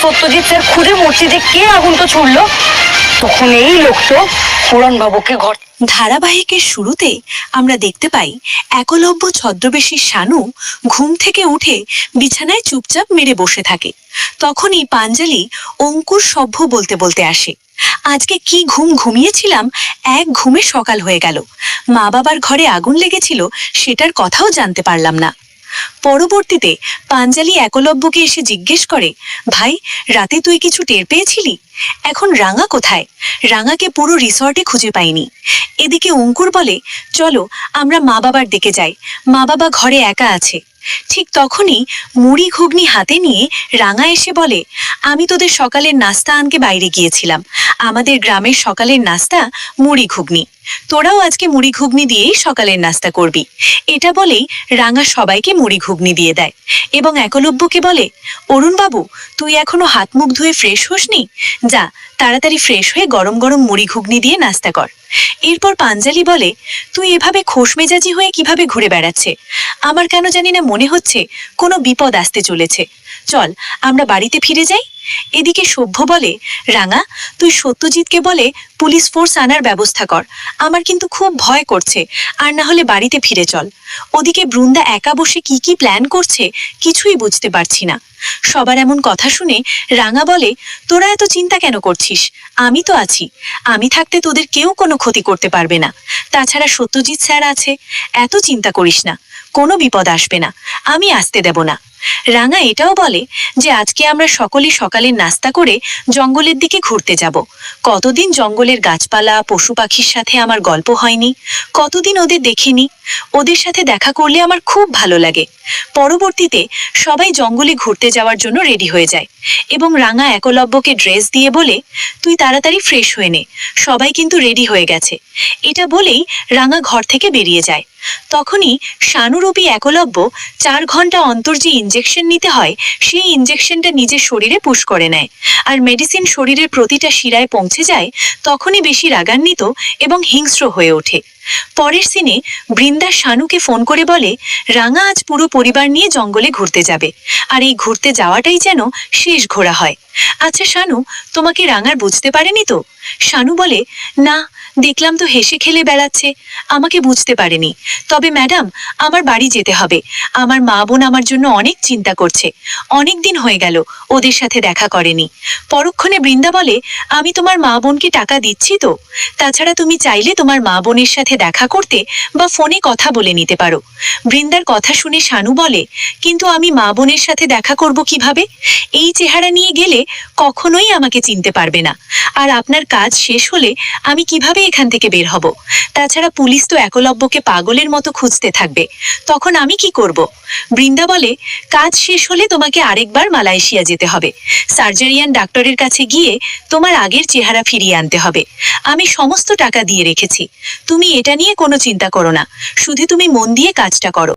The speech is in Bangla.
সত্যজিৎ স্যার খুদে মূর্তিতে কে আগুনটা ছুড়লো, তখন এই লোক তো পুরাণ বাবুকে ঘর। ধারাবাহিকের শুরুতে আমরা দেখতে পাই একলব্য ছদ্মবেশী শানু ঘুম থেকে উঠে বিছানায় চুপচাপ মেরে বসে থাকে। তখনই পাঞ্জালি অঙ্কুর সভ্য বলতে বলতে আসে, আজকে কি ঘুম ঘুমিয়েছিলাম, এক ঘুমে সকাল হয়ে গেল। মা বাবার ঘরে আগুন লেগেছিল সেটার কথাও জানতে পারলাম না। পরবর্তীতে পাঞ্জালি একলব্যকে এসে জিজ্ঞেস করে, ভাই রাতে তুই কিছু টের পেয়েছিলি? এখন রাঙা কোথায়? রাঙাকে পুরো রিসর্টে খুঁজে পাইনি। এদিকে অঙ্কুর বলে, চলো আমরা মা বাবার দিকে যাই, মা বাবা ঘরে একা আছে। ঠিক তখনই মুড়ি ঘুগনি হাতে নিয়ে রাঙা এসে বলে, আমি তোদের সকালের নাস্তা আনতে বাইরে গিয়েছিলাম। আমাদের গ্রামের সকালের নাস্তা মুড়ি ঘুগনি, তোরাও আজকে মুড়ি ঘুগনি দিয়েই সকালের নাস্তা করবি। এটা বলেই রাঙা সবাইকে মুড়ি ঘুগনি দিয়ে দেয় এবং একলব্যকে বলে, অরুণ বাবু তুই এখনো হাত মুখ ধুয়ে ফ্রেশ হোসনি, যা তাড়াতাড়ি ফ্রেশ হয়ে গরম গরম মুড়ি ঘুগনি দিয়ে নাস্তা কর। এরপর পাঞ্জালি বলে, তুই এভাবে খোশ মেজাজি হয়ে কিভাবে ঘুরে বেড়াচ্ছে? আমার কেন জানি না মনে হচ্ছে কোনো বিপদ আসতে চলেছে, চল আমরা বাড়িতে ফিরে যাই। এদিকে সভ্য বলে, রাঙা তুই সত্যজিৎকে বলে পুলিশ ফোর্স আনার ব্যবস্থা কর, আমার কিন্তু খুব ভয় করছে, আর না হলে বাড়িতে ফিরে চল। ওদিকে বৃন্দা একা বসে কি কি প্ল্যান করছে কিছুই বুঝতে পারছি না। সবার এমন কথা শুনে রাঙা বলে, তোরা এত চিন্তা কেন করছিস, আমি তো আছি, আমি থাকতে তোদের কেউ কোনো ক্ষতি করতে পারবে না। তাছাড়া সত্যজিৎ স্যার আছে, এত চিন্তা করিস না, কোনো বিপদ আসবে না, আমি আসতে দেব না। রাঙা এটাও বলে যে আজকে আমরা সকলে সকালের নাস্তা করে জঙ্গলের দিকে ঘুরতে যাব। কতদিন জঙ্গলের গাছপালা পশু পাখির সাথে আমার গল্প হয়নি, কতদিন ওদের দেখিনি, ওদের সাথে দেখা করলে আমার খুব ভালো লাগে। পরবর্তীতে সবাই জঙ্গলে ঘুরতে যাওয়ার জন্য রেডি হয়ে যায় এবং রাঙা একলব্যকে ড্রেস দিয়ে বলে, তুই তাড়াতাড়ি ফ্রেশ হয়ে নে, সবাই কিন্তু রেডি হয়ে গেছে। এটা বলেই রাঙা ঘর থেকে বেরিয়ে যায়। তখনই শানুরূপী একলব্য 4 ঘন্টা অন্তর যে ইনজেকশন নিতে হয় সেই ইনজেকশনটা নিজের শরীরে পুশ করে নেয়, আর মেডিসিন শরীরের প্রতিটা শিরায় পৌঁছে যায়। তখনই বেশি রাগান্বিত এবং হিংস্র হয়ে ওঠে। পরের সিনে বৃন্দা শানুকে ফোন করে বলে, রাঙা আজ পুরো পরিবার নিয়ে জঙ্গলে ঘুরতে যাবে, আর এই ঘুরতে যাওয়াটাই যেন শেষ ঘোরা হয়। আচ্ছা শানু, তোমাকে রাঙার বুঝতে পারেনি তো? শানু বলে, না, দেখলাম তো হেসে খেলে বেড়াচ্ছে, আমাকে বুঝতে পারেনি। তবে ম্যাডাম আমার বাড়ি যেতে হবে, আমার মা বোন আমার জন্য অনেক চিন্তা করছে, অনেক দিন হয়ে গেল ওদের সাথে দেখা করেনি। পরক্ষণে বৃন্দা বলে, আমি তোমার মা বোনকে টাকা দিচ্ছি তো, তাছাড়া তুমি চাইলে তোমার মা বোনের সাথে দেখা করতে বা ফোনে কথা বলে নিতে পারো। বৃন্দার কথা শুনে শানু বলে, কিন্তু আমি মা বোনের সাথে দেখা করব কিভাবে? এই চেহারা নিয়ে গেলে কখনোই আমাকে চিনতে পারবে না, আর আপনার কাজ শেষ হলে আমি কিভাবে এখান থেকে বের হব? তাছাড়া পুলিশ তো একলব্যকে পাগলের মতো খুঁজতে থাকবে, তখন আমি কি করব? বৃন্দা বলে, কাজ শেষ হলে তোমাকে আরেকবার মালয়েশিয়া যেতে হবে, সার্জারিয়ান ডাক্তারের কাছে গিয়ে তোমার আগের চেহারা ফিরিয়ে আনতে হবে। আমি সমস্ত টাকা দিয়ে রেখেছি, তুমি এটা নিয়ে কোনো চিন্তা করো না, শুধু তুমি মন দিয়ে কাজটা করো।